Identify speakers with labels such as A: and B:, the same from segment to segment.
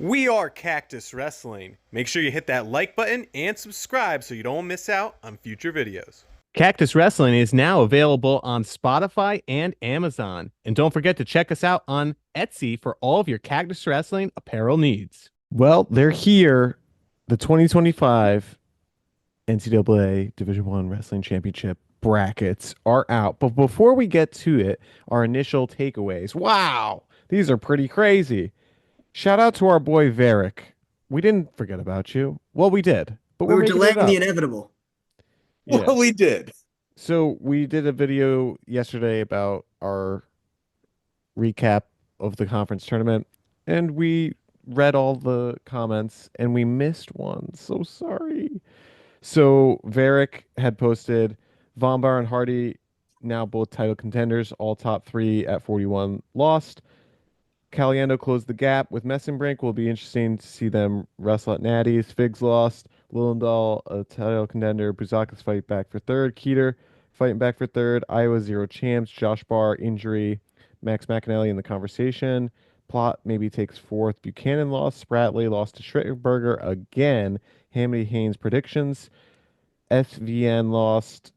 A: We are Cactus Wrestling. Make sure you hit that like button and subscribe so you don't miss out on future videos.
B: Cactus Wrestling is now available on Spotify and Amazon. And don't forget to check us out on Etsy for all of your Cactus Wrestling apparel needs. Well, they're here. The 2025 NCAA Division One Wrestling Championship brackets are out. But before we get to it, our initial takeaways. Wow, these are pretty crazy. Shout out to our boy Varric. We didn't forget about you. Well, we did, but
C: We
B: we're
C: were
B: making it
C: delaying the
B: up.
C: inevitable.
B: Yeah.
D: Well, we did.
B: So we did a video yesterday about our recap of the conference tournament, and we read all the comments, and we missed one. So sorry. So Varick had posted Von Bar and Hardy, now both title contenders, all top three at 41 lost. Caliendo closed the gap with Messenbrink. Will be interesting to see them wrestle at Natty's. Figs lost. Lillendahl, a title contender. Buzakis fight back for third. Keeter fighting back for third. Iowa zero champs. Josh Barr injury. Max McAnally in the conversation. Plot maybe takes fourth. Buchanan lost. Spratley lost to Schritterberger again. Hamity Haynes predictions. SVN lost.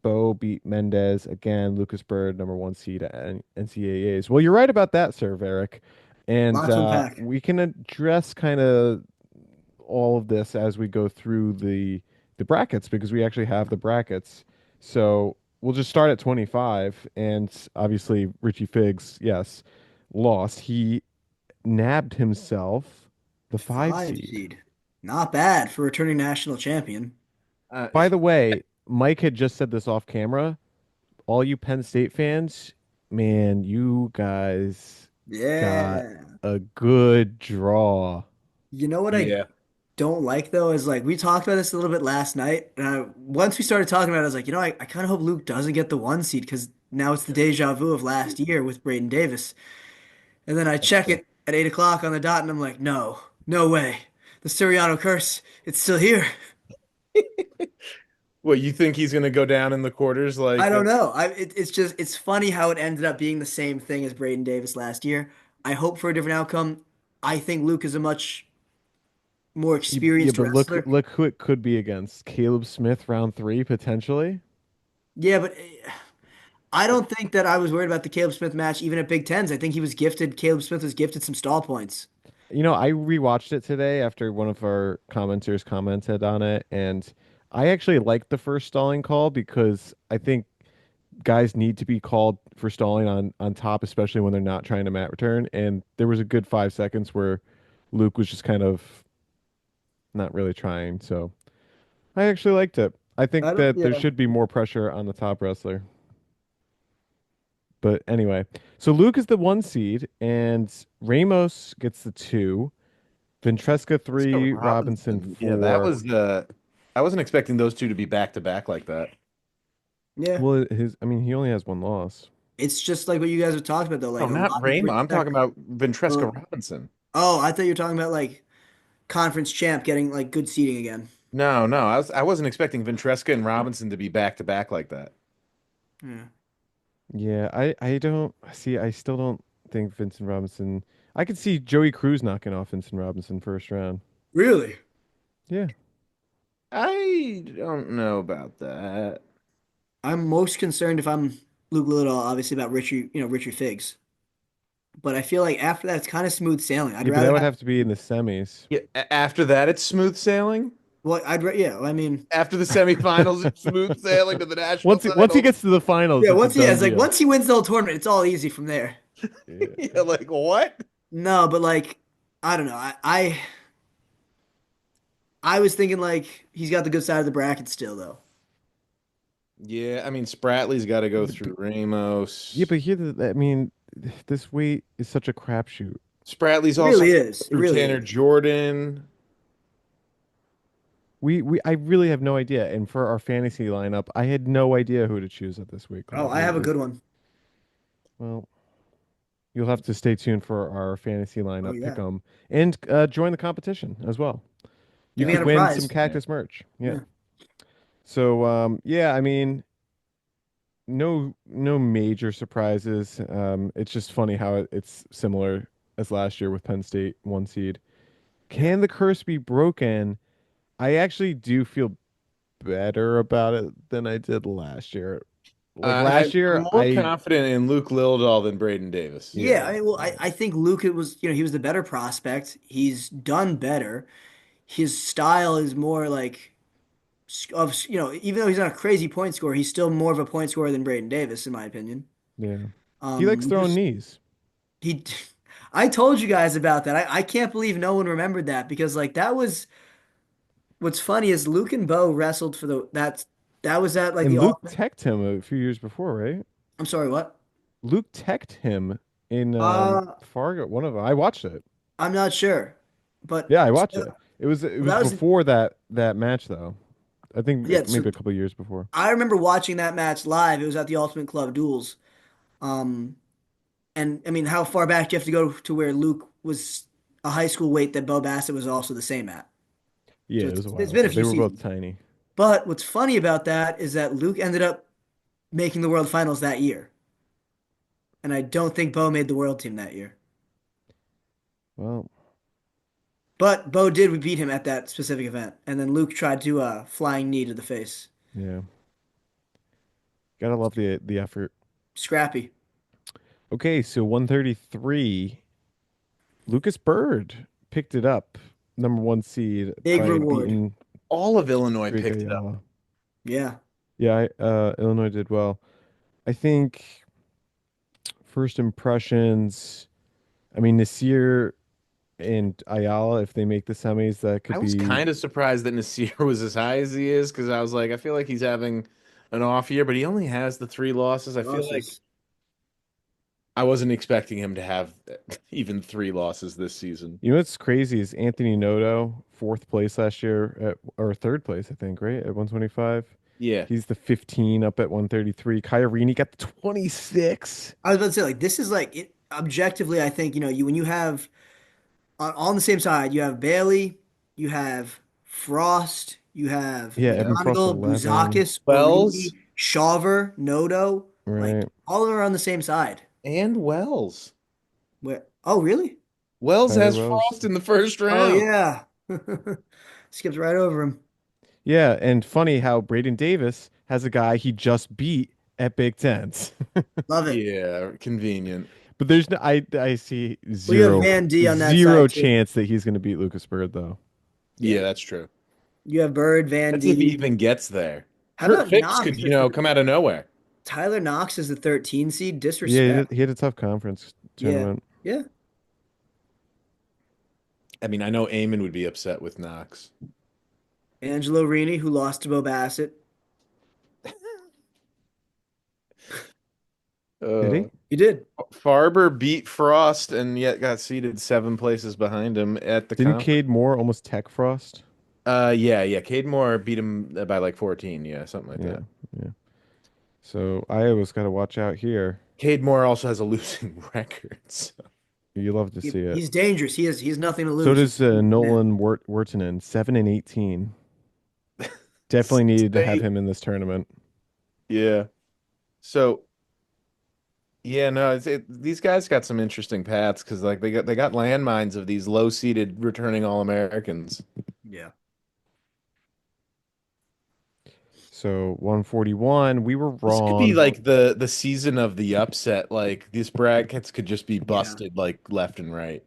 B: Bo beat Mendez again. Lucas Bird, number one seed at NCAAs. Well, you're right about that, Sir Varick. And
C: Lot to unpack.
B: we can address kind of all of this as we go through the brackets because we actually have the brackets. So we'll just start at 25. And obviously, Richie Figs, yes, lost. He nabbed himself the five
C: Five
B: seed.
C: seed. Not bad for returning national champion.
D: Uh,
B: By the way, Mike had just said this off camera. All you Penn State fans, man, you guys got
C: Yeah.
B: a good draw.
C: You know what I
D: yeah.
C: don't like though is like we talked about this a little bit last night. And once we started talking about it, I was like, I kind of hope Luke doesn't get the one seed because now it's the deja vu of last year with Braden Davis. And then I
D: That's
C: check
D: true.
C: it at 8 o'clock on the dot and I'm like, no way. The Suriano curse, it's still here.
D: Well, you think he's going to go down in the quarters
C: I
D: like
C: don't know. It's just it's funny how it ended up being the same thing as Braden Davis last year. I hope for a different outcome. I think Luke is a much more
B: Yeah,
C: experienced
B: but
C: wrestler.
B: look who it could be against. Caleb Smith, round three, potentially.
C: Yeah, but I don't think that I was worried about the Caleb Smith match even at Big Tens. I think Caleb Smith was gifted some stall points.
B: You know, I rewatched it today after one of our commenters commented on it, and I actually liked the first stalling call because I think guys need to be called for stalling on top, especially when they're not trying to mat return. And there was a good 5 seconds where Luke was just kind of not really trying. So I actually liked it. I
C: I
B: think
C: don't,
B: that there
C: yeah.
B: should be more pressure on the top wrestler. But anyway, so Luke is the one seed, and Ramos gets the two, Ventresca
D: Oscar
B: three, Robinson
D: Robinson. Yeah, that
B: four.
D: was I wasn't expecting those two to be back to back like that.
C: Yeah.
B: Well, I mean, he only has one loss.
C: It's just like what you guys were talking about though,
D: No,
C: like a
D: not
C: lot of
D: Rayma. I'm talking
C: respect.
D: about Ventresca
C: Oh,
D: Robinson.
C: oh, I thought you were talking about like conference champ getting like good seating again.
D: No, I wasn't expecting Ventresca and Robinson to be back to back like that.
C: Yeah.
B: Yeah, I don't see. I still don't think Vincent Robinson. I could see Joey Cruz knocking off Vincent Robinson first round.
C: Really?
B: Yeah,
D: I don't know about that.
C: I'm most concerned if I'm Luke Little, obviously about Richie Figs. But I feel like after that, it's kind of smooth sailing. I'd
B: yeah, but that
C: rather
B: would
C: have,
B: have to be in the semis.
D: Yeah, after that, it's smooth sailing.
C: well, yeah, I mean,
D: After the semifinals, it's smooth sailing to the national
B: Once he
D: titles.
B: gets to the finals,
C: yeah,
B: it's a done
C: it's like
B: deal.
C: once he wins the whole tournament, it's all easy from there.
B: Yeah.
D: Yeah, like what?
C: No, but like, I don't know. I was thinking like he's got the good side of the bracket still, though.
D: Yeah, I mean Spratley's got to go
B: B-
D: through
B: Yeah,
D: Ramos.
B: but here, I mean, this weight is such a crapshoot.
D: Spratley's
C: It
D: also
C: really is. It
D: through
C: really
D: Tanner
C: is.
D: Jordan.
B: I really have no idea. And for our fantasy lineup, I had no idea who to choose at this weight
C: Oh,
B: class.
C: I have a good one.
B: Well, you'll have to stay tuned for our fantasy
C: Oh
B: lineup pick
C: yeah,
B: 'em and join the competition as well. You
C: give me
B: could
C: on a
B: win some
C: prize.
D: Yeah.
B: cactus merch. Yeah.
C: Yeah.
B: So yeah, I mean, no major surprises. It's just funny how it's similar as last year with Penn State 1 seed.
C: Yeah.
B: Can the curse be broken? I actually do feel better about it than I did last year. Like last
D: I'm
B: year,
D: more confident in Luke Lildahl than Braden Davis.
C: Yeah,
B: yeah,
C: I mean, well,
B: yeah,
C: I think Luke, it was, he was the better prospect. He's done better. His style is more like even though he's not a crazy point scorer, he's still more of a point scorer than Braden Davis, in my opinion.
B: yeah. He likes
C: We
B: throwing
C: just
B: knees.
C: he, I told you guys about that. I can't believe no one remembered that because like that was what's funny is Luke and Bo wrestled for that was at like the
B: And Luke
C: ultimate.
B: teched him a few years before, right?
C: I'm sorry, what?
B: Luke teched him in
C: Uh,
B: Fargo. One of them. I watched it.
C: I'm not sure, but
B: Yeah, I watched it. It was
C: that was
B: before that match though. I think
C: yeah. So
B: maybe a couple of years before.
C: I remember watching that match live. It was at the Ultimate Club Duels. Um, and I mean, how far back do you have to go to where Luke was a high school weight that Bo Bassett was also the same at?
B: Yeah,
C: So
B: it was a
C: it's
B: while
C: been a
B: ago.
C: few
B: They were both
C: seasons.
B: tiny.
C: But what's funny about that is that Luke ended up making the World Finals that year, and I don't think Bo made the World Team that year.
B: Well,
C: But Bo did beat him at that specific event, and then Luke tried to flying knee to the face.
B: yeah. Gotta love the effort.
C: Scrappy,
B: Okay, so 133. Lucas Bird picked it up, number 1 seed
C: big
B: by
C: reward.
B: beating
D: All of Illinois
B: Drake
D: picked it up.
B: Ayala.
C: Yeah,
B: Yeah, Illinois did well. I think first impressions. I mean, Nasir and Ayala, if they make the semis, that
D: I
B: could
D: was
B: be.
D: kind of surprised that Nasir was as high as he is because I was like, I feel like he's having an off year, but he only has the three losses. I feel like
C: losses.
D: I wasn't expecting him to have even three losses this season.
B: You know what's crazy is Anthony Noto, fourth place last year or third place, I think, right? At 125.
D: Yeah.
B: He's the 15 up at 133. Kairini got the 26.
C: I was about to say like this is like objectively. I think you when you have on the same side, you have Bailey, you have Frost, you have
B: Yeah,
D: Yeah.
B: Evan Frost
C: McGonigal,
B: 11.
C: Buzakis,
D: Wells
C: Origi, Shawver, Noto. Like
B: Right.
C: all of them are on the same side.
D: and Wells.
C: Where? Oh, really?
D: Wells
B: Tyler
D: has
B: Wells.
D: Frost in the first
C: Oh,
D: round.
C: yeah. Skipped right over him.
B: Yeah, and funny how Braden Davis has a guy he just beat at Big Tens.
C: Love it.
D: Yeah, convenient.
B: But there's no I see
C: Well, you have
B: zero
C: Van D on that
B: zero
C: side too.
B: chance that he's going to beat Lucas Bird though.
D: Yeah,
C: Yeah.
D: that's true.
C: You have Bird, Van
D: That's if he
C: D.
D: even gets there.
C: How
D: Kurt
C: about
D: Fix
C: Knox?
D: could, come out of nowhere.
C: Tyler Knox is the 13 seed.
B: Yeah,
C: Disrespect.
B: he had a tough conference
C: Yeah.
B: tournament.
C: Yeah.
D: I mean, I know Eamon would be upset with Knox.
C: Angelo Rini, who lost to Bo Bassett.
B: Did
D: Uh,
B: he?
C: He did.
D: Farber beat Frost and yet got seated 7 places behind him at the
B: Didn't
D: conference.
B: Cade Moore almost tech Frost?
D: Yeah. Cade Moore beat him by like 14. Yeah, something like
B: Yeah,
D: that.
B: yeah. So Iowa's got to watch out here.
D: Cade Moore also has a losing record. So.
B: You love to see it.
C: He's dangerous. He has nothing to
B: So
C: lose.
B: does
C: Man.
B: Nolan Wurtinen, 7-18. Definitely needed to have
D: State.
B: him in this tournament.
D: Yeah. So yeah, no, these guys got some interesting paths because like they got landmines of these low-seeded returning All-Americans.
C: Yeah.
B: So 141, we were
D: This could be
B: wrong.
D: like the season of the upset. Like these brackets could just be
C: Yeah.
D: busted like left and right.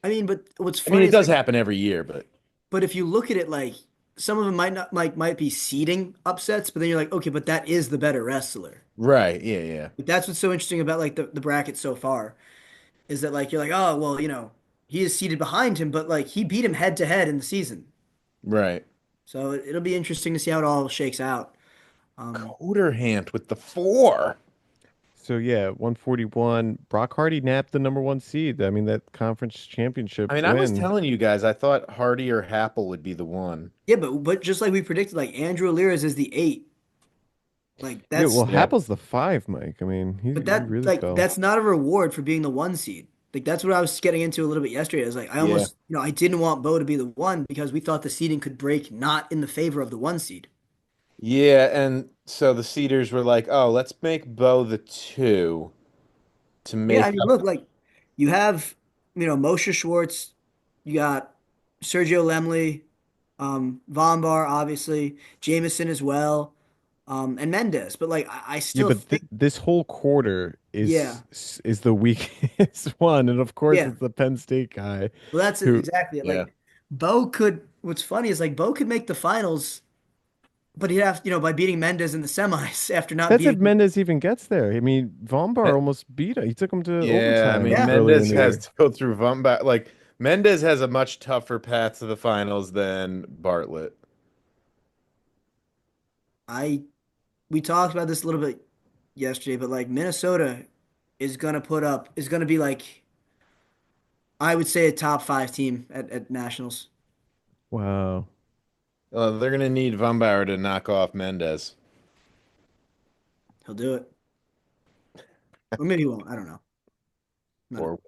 C: I mean, but what's
D: I mean,
C: funny
D: it
C: is
D: does
C: like,
D: happen every year, but
C: but if you look at it like some of them might not might be seeding upsets, but then you're like, okay, but that is the better wrestler.
D: right, yeah.
C: Like, that's what's so interesting about like the bracket so far is that like you're like, oh well, he is seated behind him, but like he beat him head to head in the season.
D: Right.
C: So it'll be interesting to see how it all shakes out. Um,
D: Coderhant with the 4.
B: So yeah, 141. Brock Hardy napped the number 1 seed. I mean, that conference championship
D: I mean, I was
B: win.
D: telling you guys, I thought Hardy or Happel would be the one.
C: yeah, but just like we predicted, like Andrew Alira's is the 8. Like
B: Yeah, well,
D: Yeah.
B: Happel's the 5, Mike. I mean,
C: but
B: he really fell.
C: that's not a reward for being the 1 seed. Like that's what I was getting into a little bit yesterday. I was like, I
D: Yeah.
C: almost, I didn't want Bo to be the 1 because we thought the seeding could break not in the favor of the 1 seed.
D: Yeah, and so the Cedars were like, "Oh, let's make Bo the 2 to
C: Yeah, I
D: make
C: mean,
D: up."
C: look, like you have Moshe Schwartz, you got Sergio Lemley, Von Bar, obviously, Jameson as well, and Mendez. But like, I
B: Yeah,
C: still
B: but th
C: think,
B: this whole quarter
C: yeah,
B: is the weakest one, and of course
C: yeah.
B: it's the Penn State guy
C: Well, that's it,
B: who
C: exactly it.
D: Yeah.
C: Like, Bo could. What's funny is like Bo could make the finals, but he'd have, by beating Mendez in the semis after not
B: that's if
C: beating.
B: Mendez even gets there. I mean, Vombar
D: Me-
B: almost beat him. He took him to
D: Yeah, I
B: overtime
D: mean
C: Yeah,
B: earlier in
D: Mendez
B: the
D: has
B: year.
D: to go through Vumba. Like Mendez has a much tougher path to the finals than Bartlett.
C: I we talked about this a little bit yesterday, but like Minnesota is gonna be like I would say a top five team at nationals.
B: Wow.
D: They're gonna need Vumbauer to knock off Mendez.
C: He'll do it, or maybe he won't. I don't know. Not a,
D: Or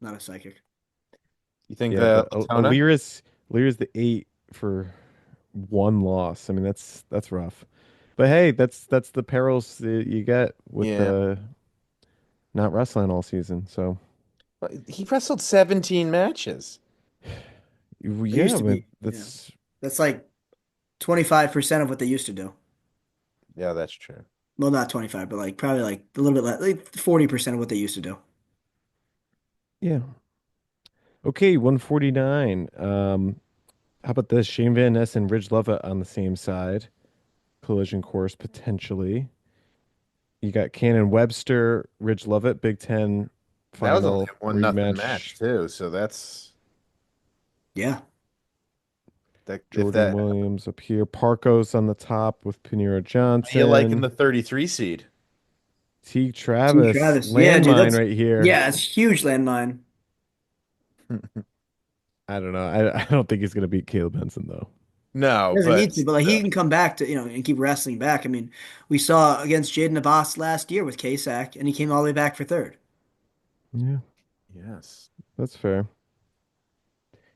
C: not a psychic.
D: you think
B: Yeah, but
D: Latona?
B: Alira's the 8 for one loss. I mean, that's rough. But hey, that's the perils that you get with
D: Yeah.
B: not wrestling all season. So
D: He wrestled 17 matches.
C: It used
B: yeah,
C: to
B: but
C: be, yeah.
B: that's
C: That's like 25% of what they used to do.
D: Yeah, that's true.
C: Well, not 25, but like probably like a little bit less, like 40% of what they used to do.
B: yeah. Okay, 149. How about this? Shane Van Ness and Ridge Lovett on the same side. Collision course potentially. You got Cannon Webster, Ridge Lovett, Big Ten
D: That was only
B: final
D: a 1-0 match
B: rematch.
D: too, so that's
C: Yeah.
D: that if
B: Jordan
D: that
B: Williams up here. Parkos on the top with Panera
D: you like in
B: Johnson.
D: the 33 seed.
B: Teague
C: Team
B: Travis,
C: Travis. Yeah, dude,
B: landmine
C: that's
B: right here.
C: yeah, it's huge landmine.
B: I don't know. I don't think he's gonna beat Caleb Benson though.
D: No,
C: Doesn't
D: but
C: need to, but like he
D: still.
C: can come back to, and keep wrestling back. I mean, we saw against Jaden Abbas last year with KSAC, and he came all the way back for third.
B: Yeah,
D: Yes.
B: that's fair.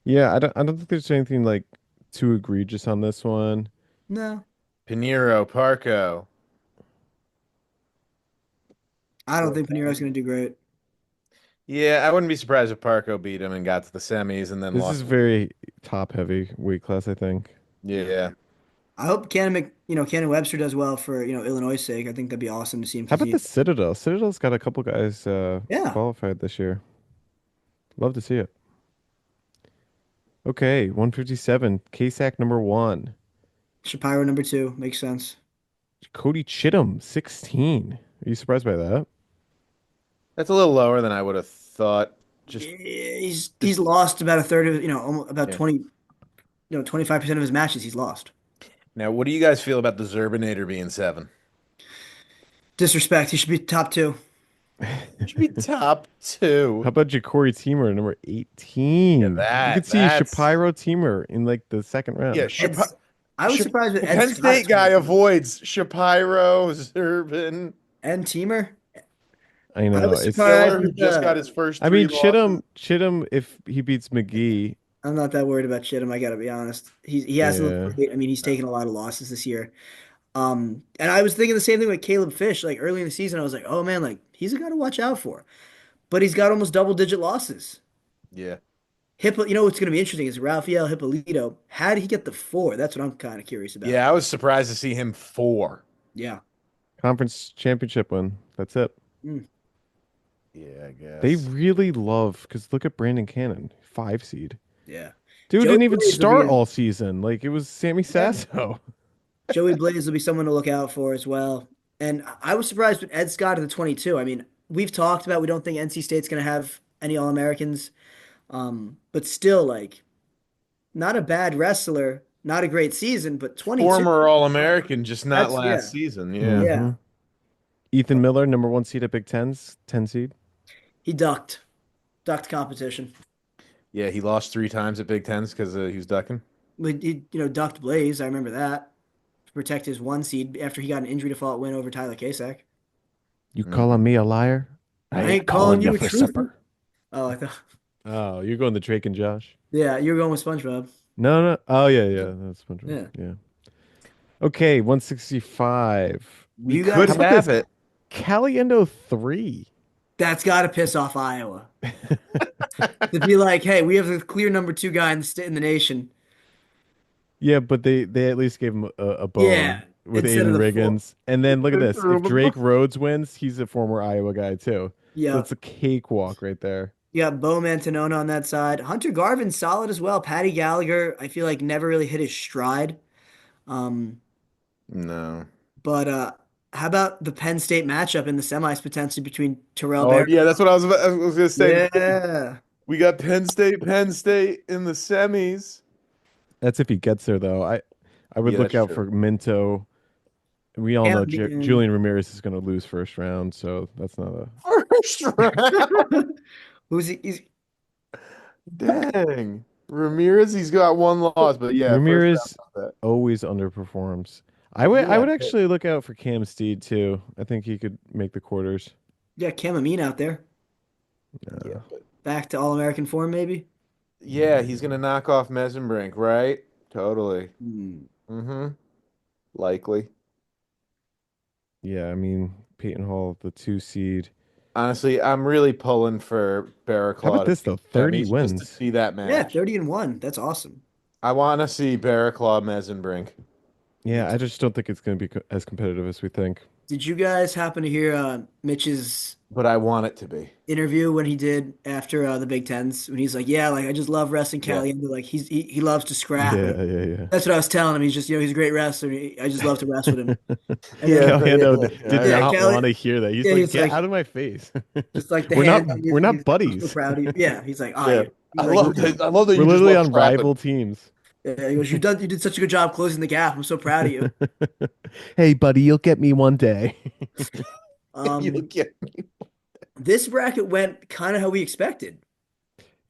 B: Yeah, I don't think there's anything like too egregious on this one.
C: No,
D: Pinheiro, Parco.
C: I don't
D: Well,
C: think Panero's going to do great.
D: yeah, I wouldn't be surprised if Parco beat him and got to the semis and then
B: This is
D: lost.
B: very top heavy weight class, I think.
D: Yeah.
C: I hope Cannon Webster does well for, Illinois' sake. I think that'd be awesome to see him
B: How about
C: compete.
B: the Citadel? Citadel's got a couple guys
C: Yeah.
B: qualified this year. Love to see it. Okay, 157. KSAC number 1.
C: Shapiro number two makes sense.
B: Cody Chittum, 16. Are you surprised by that?
D: That's a little lower than I would have thought. Just,
C: He's lost about a third of, almost about
D: yeah.
C: 25% of his matches he's lost.
D: Now, what do you guys feel about the Zerbinator being 7?
C: Disrespect. He should be top two.
D: Should be top
B: How
D: 2.
B: about Ja'Cory Teamer, number
D: Yeah,
B: 18? You could see
D: that's
B: Shapiro Teamer in like the second
D: yeah.
B: round.
C: I was surprised with
D: The
C: Ed
D: Penn
C: Scott at
D: State guy
C: 22.
D: avoids Shapiro, Zerbin,
C: And Teamer.
B: I
C: I
B: know.
C: was
B: It's
C: surprised
D: Miller, who
C: with
D: just got his first
B: I
D: 3
B: mean
D: losses.
B: Chittum if he beats McGee.
C: I'm not that worried about Chittum, I gotta be honest. He hasn't looked
B: Yeah.
C: great. I mean, he's taken a lot of losses this year. And I was thinking the same thing with Caleb Fish. Like early in the season, I was like, oh man, like he's a guy to watch out for. But he's got almost double-digit losses.
D: Yeah.
C: What's gonna be interesting is Rafael Hippolito. How did he get the four? That's what I'm kind of curious about.
D: Yeah, I was surprised to see him 4.
C: Yeah.
B: Conference championship win. That's it.
C: Mm,
D: Yeah, I
B: They
D: guess.
B: really love because look at Brandon Cannon, 5 seed.
C: yeah.
B: Dude
C: Joey
B: didn't even
C: Blaze will be
B: start
C: a
B: all season. Like it was Sammy
C: yeah.
B: Sasso.
C: Joey Blaze will be someone to look out for as well. And I was surprised with Ed Scott at the 22. I mean, we've talked about we don't think NC State's going to have any All-Americans. But still, like, not a bad wrestler, not a great season, but 22.
D: Former All-American, just not
C: That's
D: last
C: yeah,
D: season. Yeah.
B: hmm
C: yeah.
B: Ethan Miller, number 1 seed at Big Ten's, 10 seed.
C: He ducked competition.
D: Yeah, he lost 3 times at Big Tens because he was ducking.
C: He ducked Blaze. I remember that to protect his one seed after he got an injury default win over Tyler Kasek.
B: You
D: Mhm.
B: calling me a liar? I
C: I
B: ain't
C: ain't calling you a
B: for
C: truther.
B: supper.
C: Oh, I thought,
B: Oh, you're going to Drake and Josh?
C: yeah, you're going with SpongeBob.
B: No, no. Oh, yeah. That's SpongeBob.
C: Yeah,
B: Yeah. Okay, 165.
D: We
C: you
D: could
B: How
C: guys,
B: about
D: have
B: this?
D: it.
B: Caliendo 3.
C: that's got to piss off Iowa. To be like, hey, we have the clear number two guy in the nation.
B: Yeah, but they at least gave him a
C: Yeah,
B: bone with
C: instead of
B: Aiden
C: the four.
B: Riggins. And then look at
D: They
B: this.
D: threw
B: If
D: him in the-
B: Drake Rhodes wins, he's a former Iowa guy too. So
C: Yeah,
B: it's a cakewalk right there.
C: you got Bo Mantanona on that side. Hunter Garvin's solid as well. Patty Gallagher, I feel like never really hit his stride. Um,
D: No.
C: but how about the Penn State matchup in the semis potentially between Terrell
D: Oh
C: Barrett?
D: yeah, that's what I was gonna say.
C: Yeah.
D: We got Penn State in the semis.
B: That's if he gets there though. I would
D: Yeah,
B: look
D: that's
B: out
D: true.
B: for Minto. We all know
C: Cam Newton.
B: Julian Ramirez is going to lose first round, so that's not a
D: First round.
C: Who's he? He's,
D: Dang. Ramirez, he's got one loss, but yeah, first round.
B: Ramirez
D: Not that.
B: always underperforms. I would
D: Yeah,
B: actually look out for Cam Steed too. I think he could make the quarters.
C: yeah, Cam Amin out there.
D: yeah,
B: Uh,
D: but
C: Back to All-American form, maybe.
D: yeah, he's gonna knock off Mesenbrink, right? Totally.
C: Hmm.
D: Mm-hmm. Likely.
B: yeah, I mean Peyton Hall, the 2 seed.
D: Honestly, I'm really pulling for
B: How about
D: Barraclaw to
B: this
D: make
B: though?
D: the
B: 30
D: semis just to
B: wins.
D: see that
C: Yeah,
D: match.
C: 30-1. That's awesome.
D: I want to see Barraclaw Mesenbrink,
C: Me
B: Yeah, I
C: too.
B: just don't think it's going to be as competitive as we think.
C: Did you guys happen to hear Mitch's
D: but I want it to be.
C: interview when he did after the Big Tens when he's like, yeah, like I just love wrestling
D: Yeah.
C: Caliente. Like he loves to scrap.
B: Yeah, yeah,
C: That's what I was telling him. He's just he's a great wrestler. I just love to wrestle with him.
B: yeah.
C: And then
B: Caliendo did
C: yeah,
B: not
C: Kelly,
B: want to hear that. He's
C: yeah,
B: like,
C: he's
B: "Get
C: like
B: out of my face."
C: just like the
B: We're not
C: hand.
B: we're not
C: I'm so
B: buddies.
C: proud of you. Yeah, he's like, oh,
D: Yeah.
C: he's like,
D: I love that
B: We're
D: you just
B: literally
D: love
B: on
D: scrapping.
B: rival teams.
C: yeah, he goes, you did such a good job closing the gap. I'm so proud of you.
B: Hey, buddy, you'll get me one day.
D: You'll
C: Um,
D: get
C: this bracket went kind of how we expected.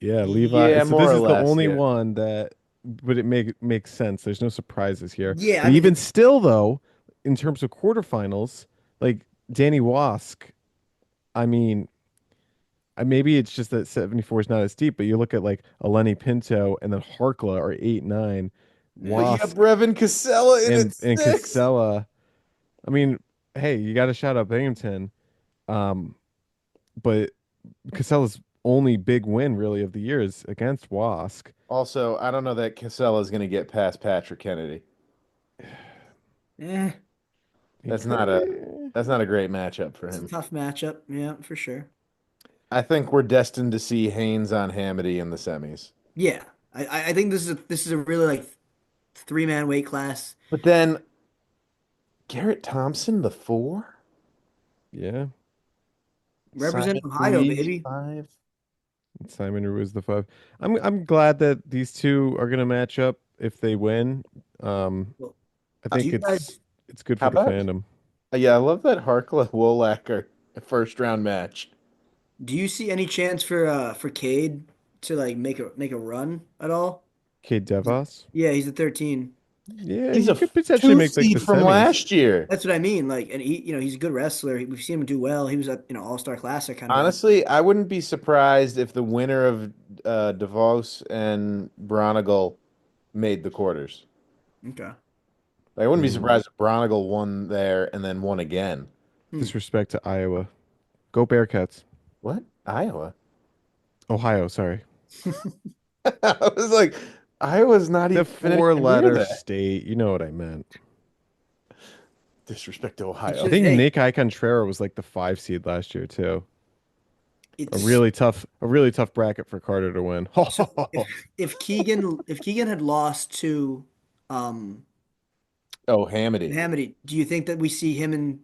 B: Yeah, Levi.
D: Yeah,
B: So
D: more
B: this
D: or
B: is the
D: less.
B: only
D: Yeah.
B: one that, but it makes sense. There's no surprises here.
C: Yeah, I
B: But
C: mean,
B: even still, though, in terms of quarterfinals, like Danny Wask, I mean, maybe it's just that 74 is not as deep. But you look at like Eleni Pinto and then Harkla are 8-9,
D: But you
B: Wask
D: have Brevin Casella in at
B: and
D: six.
B: Casella. I mean, hey, you got to shout out Binghamton. Um, but Casella's only big win really of the year is against Wask.
D: Also, I don't know that Casella is going to get past Patrick Kennedy.
C: eh,
D: That's not a great matchup for
C: it's a
D: him.
C: tough matchup. Yeah, for sure.
D: I think we're destined to see Haynes on Hamity in the semis.
C: Yeah, I think this is a really like three-man weight class.
D: But then Garrett Thompson, the four?
B: Yeah.
C: Representing
D: Simon
C: Ohio,
D: Ruiz,
C: baby.
D: five.
B: Simon Ruiz the 5. I'm glad that these two are gonna match up if they win.
C: Well,
B: I
C: do
B: think
C: you guys
B: it's good
D: How
B: for the
D: about?
B: fandom.
D: Yeah, I love that Harkla Wolacker first round match.
C: do you see any chance for Cade to like make a run at all?
B: Kate Devos.
C: Yeah, he's a 13.
B: Yeah,
D: He's
B: he
D: a
B: could potentially
D: two
B: make like the
D: seed from
B: semis.
D: last year.
C: That's what I mean. Like, and he's a good wrestler. We've seen him do well. He was at All-Star Classic kind of.
D: Honestly, I wouldn't be surprised if the winner of DeVos and Bronigal made the quarters.
C: Okay.
D: Like, I wouldn't be
B: Mm,
D: surprised if Bronigal won there and then won again.
C: Hmm.
B: disrespect to Iowa. Go Bearcats.
D: What? Iowa?
B: Ohio, sorry.
D: I was like, Iowa's not
B: The
D: even anywhere near
B: four-letter
D: that.
B: state. You know what I meant.
D: Disrespect to
C: It's
B: I
D: Ohio.
C: just
B: think
C: hey,
B: Nick Icontrera was like the 5 seed last year too. A
C: it's
B: really tough bracket for Carter to win.
C: so if Keegan had lost to um
D: Oh, Hamity.
C: Hamity, do you think that we see him and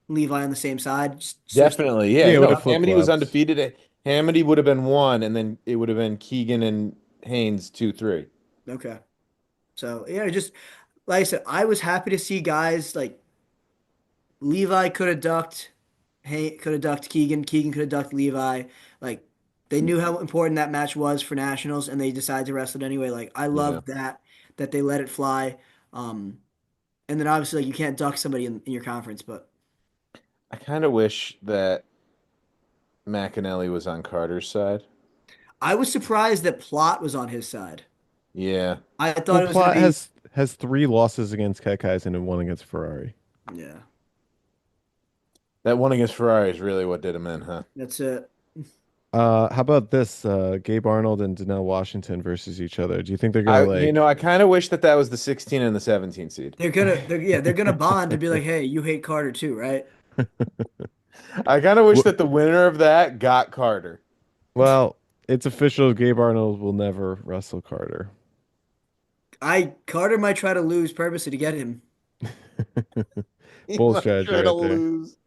C: Levi on the same side?
D: Definitely, yeah.
B: Yeah, it
D: No,
B: would
D: if
B: have
D: Hamity was
B: flip-flops.
D: undefeated, Hamity would have been one, and then it would have been Keegan and Haynes 2-3.
C: Okay. So yeah, just like I said, I was happy to see guys like Levi could have ducked, hey, could have ducked Keegan. Keegan could have ducked Levi. Like they knew how important that match was for nationals, and they decided to wrestle it anyway. Like I
D: Yeah.
C: love that they let it fly. Um, and then obviously like you can't duck somebody in your conference, but
D: I kind of wish that McAnally was on Carter's side.
C: I was surprised that Plot was on his side.
D: Yeah.
C: I
B: Well,
C: thought it was going to
B: Plot
C: be
B: has 3 losses against Kekheisen and 1 against Ferrari.
C: yeah,
D: That one against Ferrari is really what did him in, huh?
C: that's it.
B: How about this? Gabe Arnold and Denell Washington versus each other. Do you think they're gonna
D: I kind of wish that that was the 16 and the 17 seed.
C: They're gonna bond to be like, hey, you hate Carter too, right?
D: I kind of wish
B: w-
D: that the winner of that got Carter.
B: well, it's official. Gabe Arnold will never wrestle Carter.
C: Carter might try to lose purposely to get him.
D: He
B: Bold
D: might
B: strategy
D: try to
B: right there.
D: lose.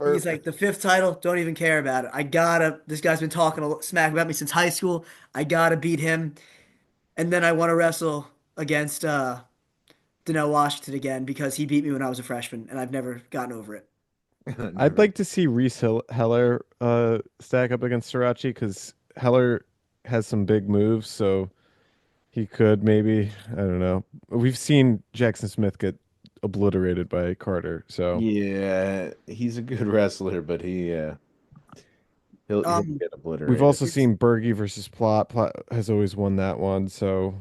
C: He's like,
D: Perfect.
C: the fifth title, don't even care about it. I gotta, this guy's been talking smack about me since high school. I gotta beat him. And then I want to wrestle against Denell Washington again because he beat me when I was a freshman and I've never gotten over it.
B: I'd
D: Never.
B: like to see Heller stack up against Srirachi because Heller has some big moves, so he could maybe, I don't know. We've seen Jackson Smith get obliterated by Carter, so
D: Yeah, he's a good wrestler, but he'll
C: Um,
D: get
B: we've
D: obliterated.
B: also
C: it's
B: seen Bergie versus Plot. Plot has always won that one, so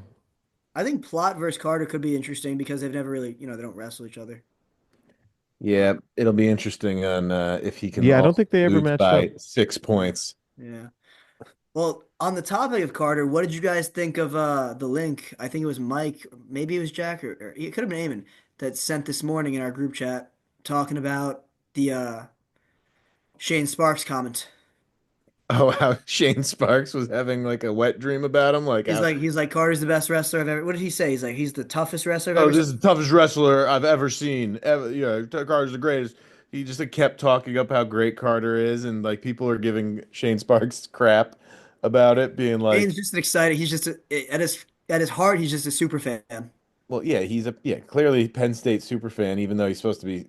C: I think Plot versus Carter could be interesting because they've never really, they don't wrestle each other.
D: Yeah, it'll be interesting on if he can
B: yeah, I don't
D: also
B: think they ever
D: lose
B: matched up.
D: by 6 points.
C: Yeah. Well, on the topic of Carter, what did you guys think of the link? I think it was Mike, maybe it was Jack, or it could have been Eamon that sent this morning in our group chat talking about the Shane Sparks comment.
D: Oh, how Shane Sparks was having like a wet dream about him, like how
C: He's like Carter's the best wrestler I've ever. What did he say? He's like he's the toughest wrestler I've
D: oh,
C: ever
D: this
C: seen.
D: is the toughest wrestler I've ever seen. Ever, Carter's the greatest. He just like, kept talking up how great Carter is, and like people are giving Shane Sparks crap about it, being
C: Shane's
D: like,
C: just an excited. He's just at his heart, he's just a super fan.
D: well, yeah, clearly Penn State super fan, even though he's supposed to be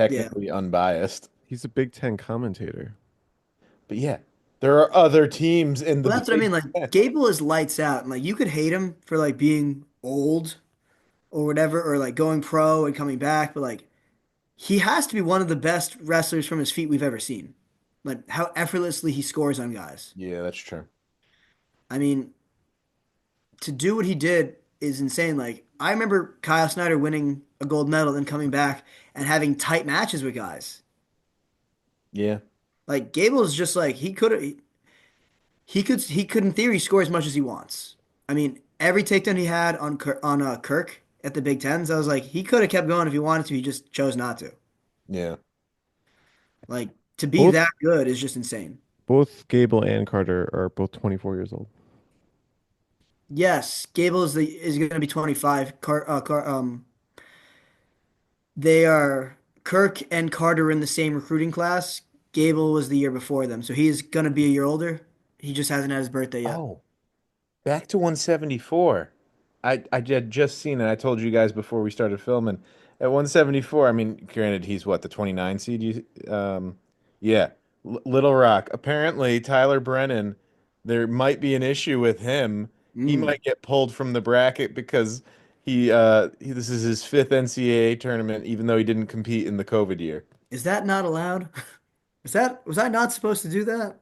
C: Yeah.
D: technically unbiased.
B: He's a Big Ten commentator.
D: But yeah, there are other teams in the
C: Well, that's what I mean.
D: Big
C: Like
D: Ten.
C: Gable is lights out, and like you could hate him for like being old or whatever, or like going pro and coming back, but like he has to be one of the best wrestlers from his feet we've ever seen. Like how effortlessly he scores on guys.
D: Yeah, that's true.
C: I mean, to do what he did is insane. Like I remember Kyle Snyder winning a gold medal and coming back and having tight matches with guys.
D: Yeah,
C: Like Gable's just like he could in theory score as much as he wants. I mean, every takedown he had on Kirk at the Big Tens, I was like, he could have kept going if he wanted to. He just chose not to.
D: yeah.
C: Like to be
B: Both
C: that good is just insane.
B: both Gable and Carter are both 24 years old.
C: Yes, Gable is going to be 25. They are Kirk and Carter in the same recruiting class. Gable was the year before them, so he's going to be a year older. He just hasn't had his birthday yet.
D: Oh, back to 174. I had just seen it. I told you guys before we started filming. At 174, I mean, granted, he's what, the 29 seed? Yeah. Little Rock. Apparently, Tyler Brennan, there might be an issue with him. He
C: Mm.
D: might get pulled from the bracket because this is his fifth NCAA tournament, even though he didn't compete in the COVID year.
C: Is that not allowed? Was I not supposed to do that?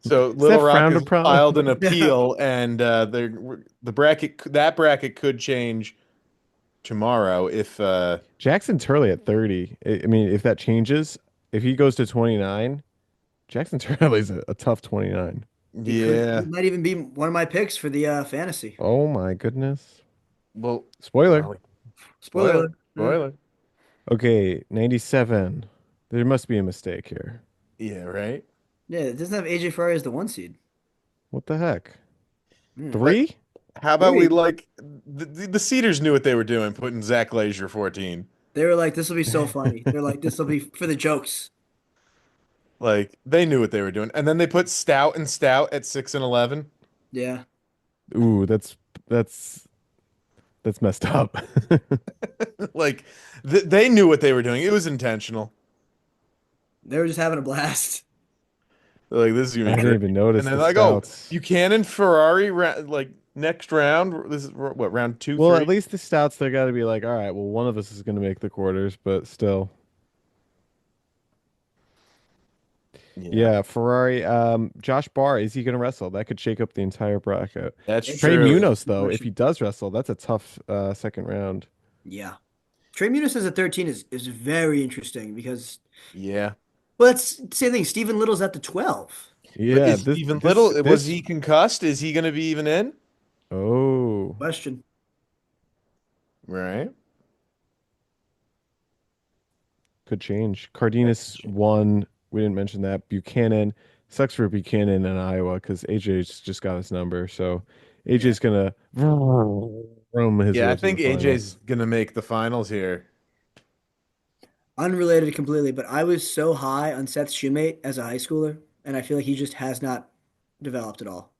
D: So
B: Is that
D: Little Rock
B: frowned
D: has
B: upon?
D: filed an
C: Yeah.
D: appeal, and the bracket could change tomorrow if
B: Jackson Turley at 30. I mean, if that changes, if he goes to 29, Jackson Turley's a tough 29.
C: He could. He
D: yeah,
C: might even be one of my picks for the fantasy.
B: Oh my goodness.
D: well,
B: Spoiler.
D: well,
C: Spoiler
D: spoiler,
C: alert. Yeah.
D: spoiler.
B: Okay, 97. There must be a mistake here.
D: Yeah, right.
C: Yeah, it doesn't have AJ Ferrari as the one seed.
B: What the heck?
C: Yeah.
D: Like,
B: 3?
D: how about we
C: Three.
D: like the Cedars knew what they were doing, putting Zach Leisure 14.
C: They were like, this will be so funny. They're like, this will be for the jokes.
D: Like they knew what they were doing, and then they put Stout and Stout at 6 and 11.
C: Yeah.
B: Ooh, that's that's messed up.
D: Like they knew what they were doing. It was intentional.
C: They were just having a blast.
D: They're like, this is
B: I
D: gonna be
B: didn't
D: great.
B: even
D: And
B: notice
D: then
B: the
D: like, oh,
B: stouts.
D: Buchanan Ferrari like next round. This is what, round two,
B: Well, at
D: three?
B: least the stouts, they got to be like, all right, well, one of us is going to make the quarters, but still.
D: Yeah,
B: Yeah, Ferrari. Josh Barr, is he going to wrestle? That could shake up the entire bracket.
D: that's
C: It's
B: Trey
D: true.
B: Munoz,
C: the
B: though, if he
C: question.
B: does wrestle, that's a tough second round.
C: Yeah. Trey Muniz as a 13 is very interesting because
D: Yeah.
C: well, that's the same thing. Stephen Little's at the 12.
D: But
B: Yeah,
D: is he
B: this
D: even
B: this
D: little? Was
B: this
D: he concussed? Is he going to be even in?
B: oh,
C: Question.
D: Right.
B: could change.
D: That
B: Cardenas
D: could change.
B: won. We didn't mention that. Buchanan sucks for Buchanan in Iowa because AJ's just got his number. So
C: Yeah.
B: AJ's gonna roam his
D: Yeah,
B: way
D: I
B: to the
D: think AJ's
B: finals.
D: going to make the finals here.
C: Unrelated completely, but I was so high on Seth Shoemate as a high schooler, and I feel like he just has not developed at all.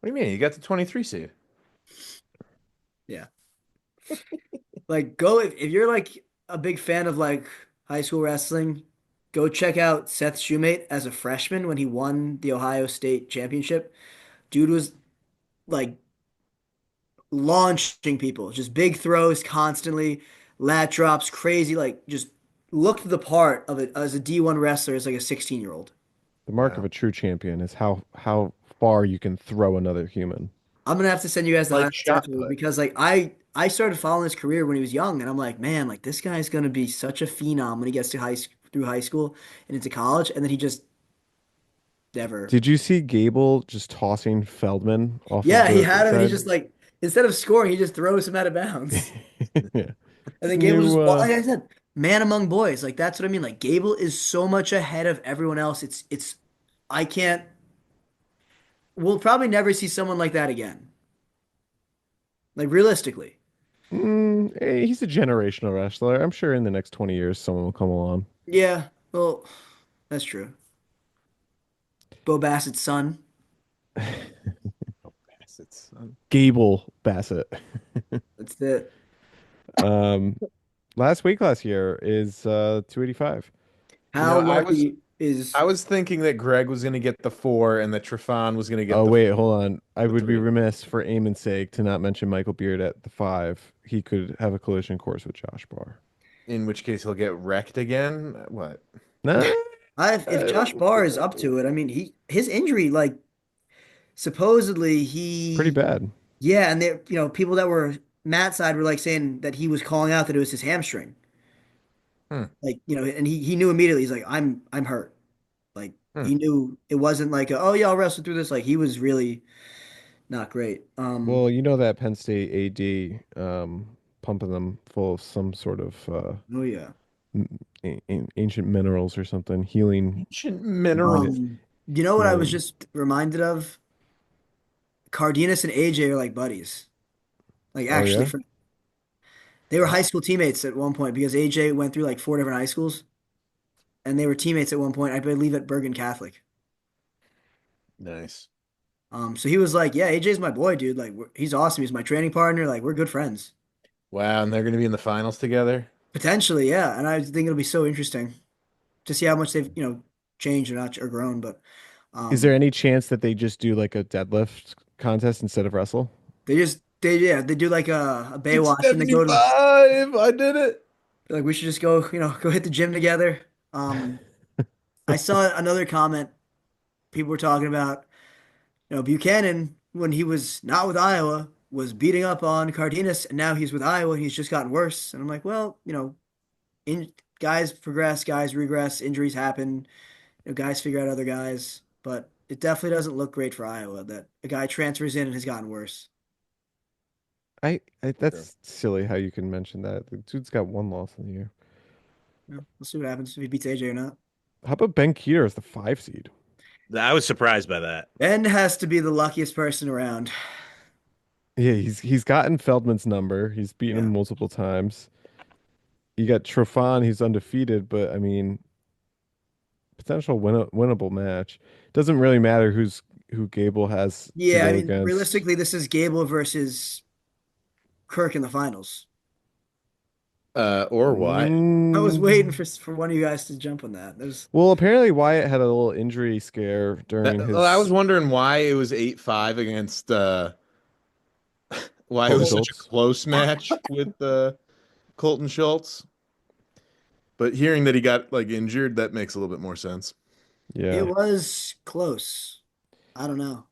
D: What do you mean? You got the 23 seed.
C: Yeah. Like go if you're like a big fan of like high school wrestling, go check out Seth Shoemate as a freshman when he won the Ohio State championship. Dude was like launching people, just big throws constantly, lat drops, crazy, like just looked the part of it as a D1 wrestler as like a 16-year-old.
B: The mark of
D: Wow.
B: a true champion is how far you can throw another human.
C: I'm gonna have to send you guys the
D: Like
C: highlights
D: shot
C: afterward
D: put.
C: because like I started following his career when he was young, and I'm like, man, like this guy's gonna be such a phenom when he gets to through high school and into college, and then he just never.
B: Did you see Gable just tossing Feldman off of
C: Yeah, he
B: the
C: had him, and he
B: side?
C: just like instead of scoring, he just throws him out of bounds,
B: Yeah.
C: and
B: It's
C: then Gable
B: new
C: just like I said, man among boys, like that's what I mean. Like Gable is so much ahead of everyone else. It's I can't. We'll probably never see someone like that again. Like realistically,
B: he's a generational wrestler. I'm sure in the next 20 years someone will come along.
C: yeah. Well, that's true. Bo Bassett's son.
D: It's,
B: Gable Bassett.
C: That's it.
B: Um, last year is 285.
C: How
D: I was
C: lucky is
D: I was thinking that Greg was going to get the 4 and that Trifon was going to get
B: Oh
D: the
B: wait, hold on. I
D: the
B: would be
D: 3.
B: remiss for Eamon's sake to not mention Michael Beard at the 5. He could have a collision course with Josh Barr.
D: In which case he'll get wrecked again. What?
B: Nah,
C: if Josh Barr is up to it, I mean his injury, like supposedly
B: pretty
C: he
B: bad.
C: yeah, and they people that were Matt's side were like saying that he was calling out that it was his hamstring.
D: Hmm.
C: Like, and he knew immediately, he's like, I'm hurt. Like
D: Hmm.
C: he knew it wasn't like oh yeah, I'll wrestle through this. Like he was really not great.
B: Well, you know that Penn State AD pumping them full of some sort of
C: Oh yeah.
B: ancient minerals or something, healing.
D: Ancient mineral.
B: Vit-
C: Um, you know what I was
B: healing.
C: just reminded of? Cardenas and AJ are like buddies. Like
B: Oh
C: actually
B: yeah?
C: for they were high school teammates at one point because AJ went through like 4 different high schools and they were teammates at one point, I believe at Bergen Catholic.
D: Nice.
C: So he was like, "Yeah, AJ's my boy, dude. Like, he's awesome. He's my training partner. Like, we're good friends.
D: Wow, and they're going to be in the finals together.
C: Potentially, yeah." And I think it'll be so interesting to see how much they've, changed or not or grown. But
B: Is there
C: um,
B: any chance that they just do like a deadlift contest instead of wrestle?
C: they do like a
D: It's
C: Baywatch and they go to
D: 75. I did it.
C: like we should just go, go hit the gym together. I saw another comment. People were talking about, Buchanan when he was not with Iowa was beating up on Cardenas, and now he's with Iowa and he's just gotten worse. And I'm like, well, guys progress, guys regress, injuries happen, guys figure out other guys, but it definitely doesn't look great for Iowa that a guy transfers in and has gotten worse.
B: I
D: Sure.
B: that's silly how you can mention that. The dude's got one loss in the year.
C: Yeah, we'll see what happens if he beats AJ or not.
B: How about Ben Keeter as the 5 seed?
A: I was surprised by that.
C: Ben has to be the luckiest person around.
B: Yeah, he's gotten Feldman's number. He's beaten
C: Yeah.
B: him multiple times. You got Trofan, he's undefeated, but I mean, potential winnable match. Doesn't really matter who Gable has to
C: Yeah, I
B: go
C: mean,
B: against.
C: realistically, this is Gable versus Kirk in the finals.
D: Or what?
C: I was waiting
B: Mm,
C: for one of you guys to jump on that. There's
B: well, apparently Wyatt had a little injury scare during
D: Well, I was
B: his
D: wondering why it was 8-5 against why it
B: Colton
D: was
C: well,
D: such a
B: Schultz.
D: close match with Colton Schultz. But hearing that he got like injured, that makes a little bit more sense.
C: it
B: Yeah.
C: was close. I don't know.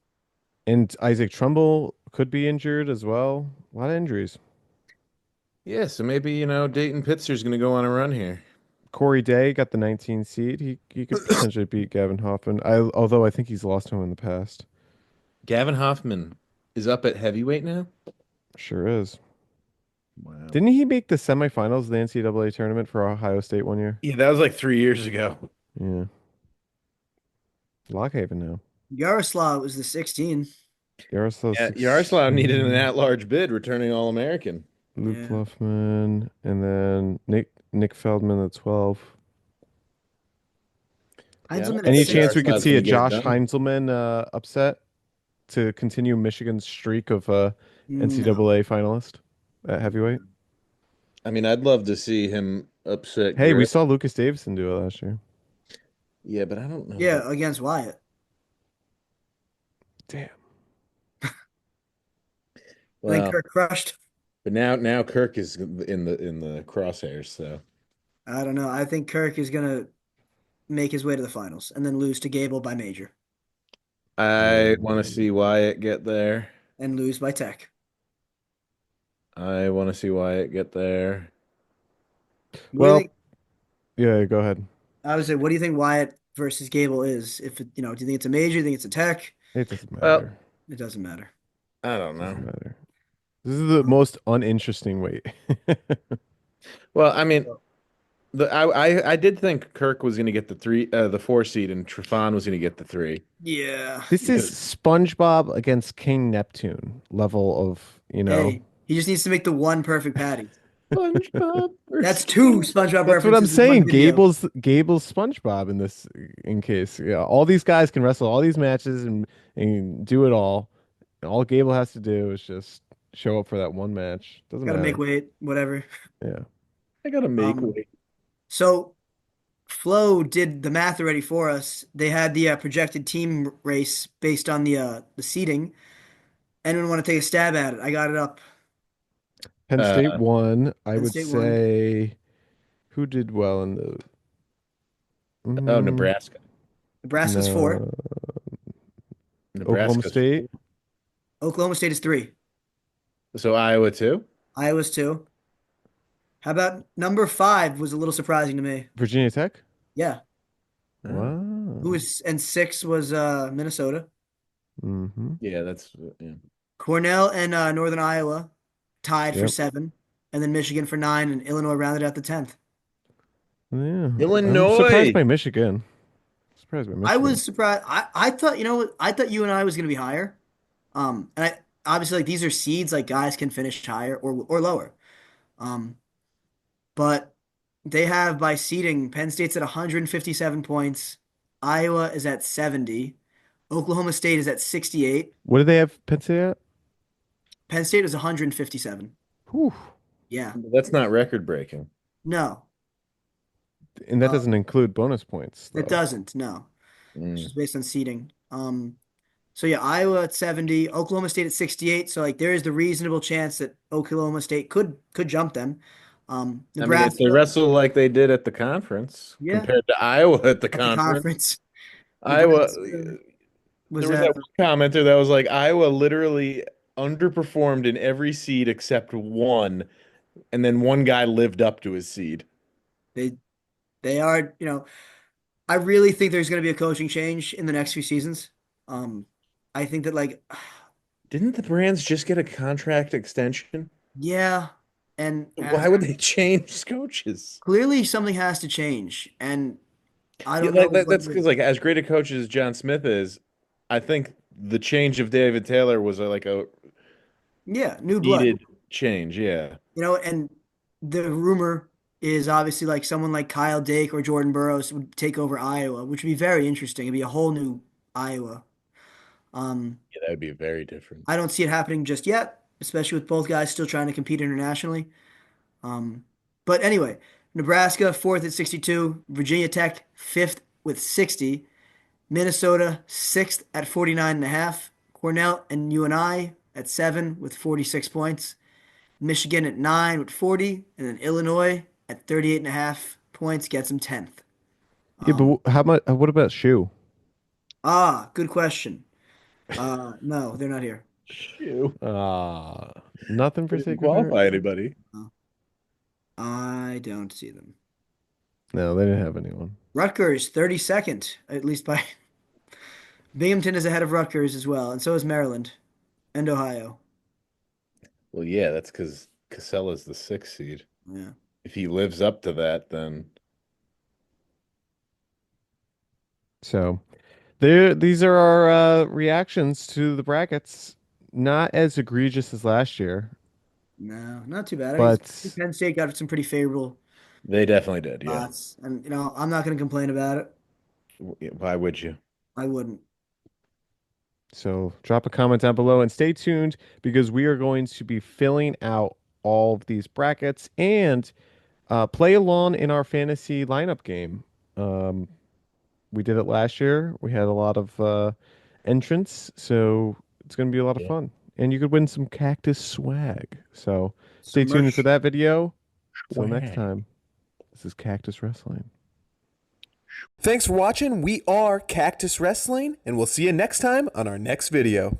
B: And Isaac Trumbull could be injured as well. A lot of injuries.
D: Yeah, so maybe, Dayton Pitzer's gonna go on a run here.
B: Corey Day got the 19 seed. He could potentially beat Gavin Hoffman. Although I think he's lost to him in the past.
D: Gavin Hoffman is up at heavyweight now.
B: Sure is.
D: Wow.
B: Didn't he make the semifinals of the NCAA tournament for Ohio State one year?
D: Yeah, that was like 3 years ago.
B: Yeah. Lockhaven now.
C: Yaroslav was the 16.
B: Yaroslav
D: Yeah, Yaroslav needed an
B: 16,
D: at-large bid, returning All-American.
B: Luke
C: Yeah.
B: Bluffman, and then Nick Feldman at 12.
D: Yeah, I don't
C: Heinzelman at
B: Any
D: think
B: chance we could
C: six.
D: Yaroslav's
B: see
D: gonna
B: a
D: get it
B: Josh
D: done.
B: Heinzelman upset to continue Michigan's streak of
C: No.
B: NCAA finalist at heavyweight?
D: I mean, I'd love to see him upset
B: Hey, we
D: Griff.
B: saw Lucas Davison do it last year.
D: Yeah, but I don't know.
C: Yeah, against Wyatt.
B: Damn.
C: I think
D: Well,
C: Kirk crushed.
D: but now Kirk is in the crosshairs. So
C: I don't know. I think Kirk is gonna make his way to the finals and then lose to Gable by major
D: I want to see Wyatt get there.
C: and lose by tech.
D: I want to see Wyatt get there.
C: What do you
B: Well,
C: think?
B: yeah, go ahead.
C: I would say, what do you think Wyatt versus Gable is? If it, do you think it's a major? Do you think it's a tech?
B: It doesn't
D: Well,
B: matter.
C: It doesn't matter.
D: I don't
B: It
D: know.
B: doesn't matter. This is the most uninteresting weight.
D: Well, I mean, I did think Kirk was going to get the 4 seed, and Trifon was going to get the 3.
C: Yeah.
B: This is
D: Because
B: SpongeBob against King Neptune level of.
C: Hey, he just needs to make the one perfect patty.
D: SpongeBob
C: That's
D: versus
C: two
D: King.
C: SpongeBob
B: That's what I'm
C: references in one
B: saying.
C: video.
B: Gable's SpongeBob in this in case. Yeah, all these guys can wrestle all these matches and do it all. And all Gable has to do is just show up for that one match. Doesn't
C: Got to make
B: matter.
C: weight, whatever.
B: Yeah.
D: I gotta make
C: Um,
D: weight.
C: so Flo did the math already for us. They had the projected team race based on the seating. Anyone want to take a stab at it? I got it up.
B: Penn
D: Uh,
B: State won. I
C: Penn
B: would
C: State won.
B: say who did well in the
D: oh,
B: mm,
D: Nebraska.
C: Nebraska's 4.
B: no Oklahoma
D: Nebraska's
B: State,
C: Oklahoma State is 3.
D: so Iowa too.
C: Iowa's 2. How about number 5 was a little surprising to me.
B: Virginia Tech.
C: Yeah. Who
B: Wow.
C: was and 6 was Minnesota.
B: Mm-hmm.
D: Yeah, that's yeah.
C: Cornell and Northern Iowa tied for
B: Yep.
C: 7, and then Michigan for 9, and Illinois rounded out the 10th.
B: Yeah. I'm surprised
D: Illinois.
B: by Michigan. Surprised by
C: I
B: Michigan.
C: was surprised. I thought, I thought you and I was going to be higher. And I obviously like these are seeds, like guys can finish higher or lower. Um, but they have by seeding Penn State's at 157 points, Iowa is at 70, Oklahoma State is at 68,
B: What did they have Penn State at?
C: Penn State is 157.
B: Whew.
C: Yeah,
D: That's not record breaking.
C: no,
B: And that
C: uh,
B: doesn't include bonus points,
C: it
B: though.
C: doesn't. No, it's
D: Mm.
C: just based on seeding. So yeah, Iowa at 70, Oklahoma State at 68. So like there is the reasonable chance that Oklahoma State could jump them.
D: I mean, if they
C: Nebraska,
D: wrestle like they did at the conference
C: yeah,
D: compared to Iowa at the
C: at the
D: conference,
C: conference.
D: Iowa.
C: Nebraska was
D: There was
C: at
D: that one commenter that was like, Iowa literally underperformed in every seed except one, and then one guy lived up to his seed.
C: they they are, I really think there's going to be a coaching change in the next few seasons. I think that like
D: Didn't the Brands just get a contract extension?
C: yeah, and
D: Why would they change coaches?
C: clearly something has to change, and I
D: Yeah,
C: don't know what
D: that's because like as great a coach as John Smith is, I think the change of David Taylor was like a
C: yeah, new blood.
D: needed change. Yeah.
C: And the rumor is obviously like someone like Kyle Dake or Jordan Burroughs would take over Iowa, which would be very interesting. It'd be a whole new Iowa.
D: Yeah, that would be very different.
C: I don't see it happening just yet, especially with both guys still trying to compete internationally. Um, but anyway, Nebraska fourth at 62, Virginia Tech fifth with 60, Minnesota sixth at 49 and a half, Cornell and UNI at 7 with 46 points. Michigan at 9 with 40, and then Illinois at 38 and a half points gets them 10th.
B: Yeah, but how much? What about Shoe?
C: Good question. No, they're not here.
D: Shoot.
B: Nothing for
D: Didn't
B: Sacred Heart.
D: qualify anybody.
C: I don't see them.
B: No, they didn't have anyone.
C: Rutgers, 32nd, at least by Binghamton is ahead of Rutgers as well, and so is Maryland and Ohio.
D: Well, yeah, that's because Casella's the 6th seed.
C: Yeah.
D: If he lives up to that, then
B: So these are our reactions to the brackets. Not as egregious as last year,
C: No, not too bad.
B: but
C: Penn State got some pretty favorable
D: they definitely did. Yeah.
C: spots, and I'm not going to complain about it.
D: Why would you?
C: I wouldn't.
B: so drop a comment down below and stay tuned because we are going to be filling out all of these brackets and play along in our fantasy lineup game. Um, we did it last year. We had a lot of entrants, so it's going to be a lot of
D: Yeah.
B: fun. And you could win some cactus swag. So stay
C: Some
B: tuned for
C: merch.
B: that video. Till next
D: Swag.
B: time, this is Cactus Wrestling.
A: Thanks for watching. We are Cactus Wrestling, and we'll see you next time on our next video.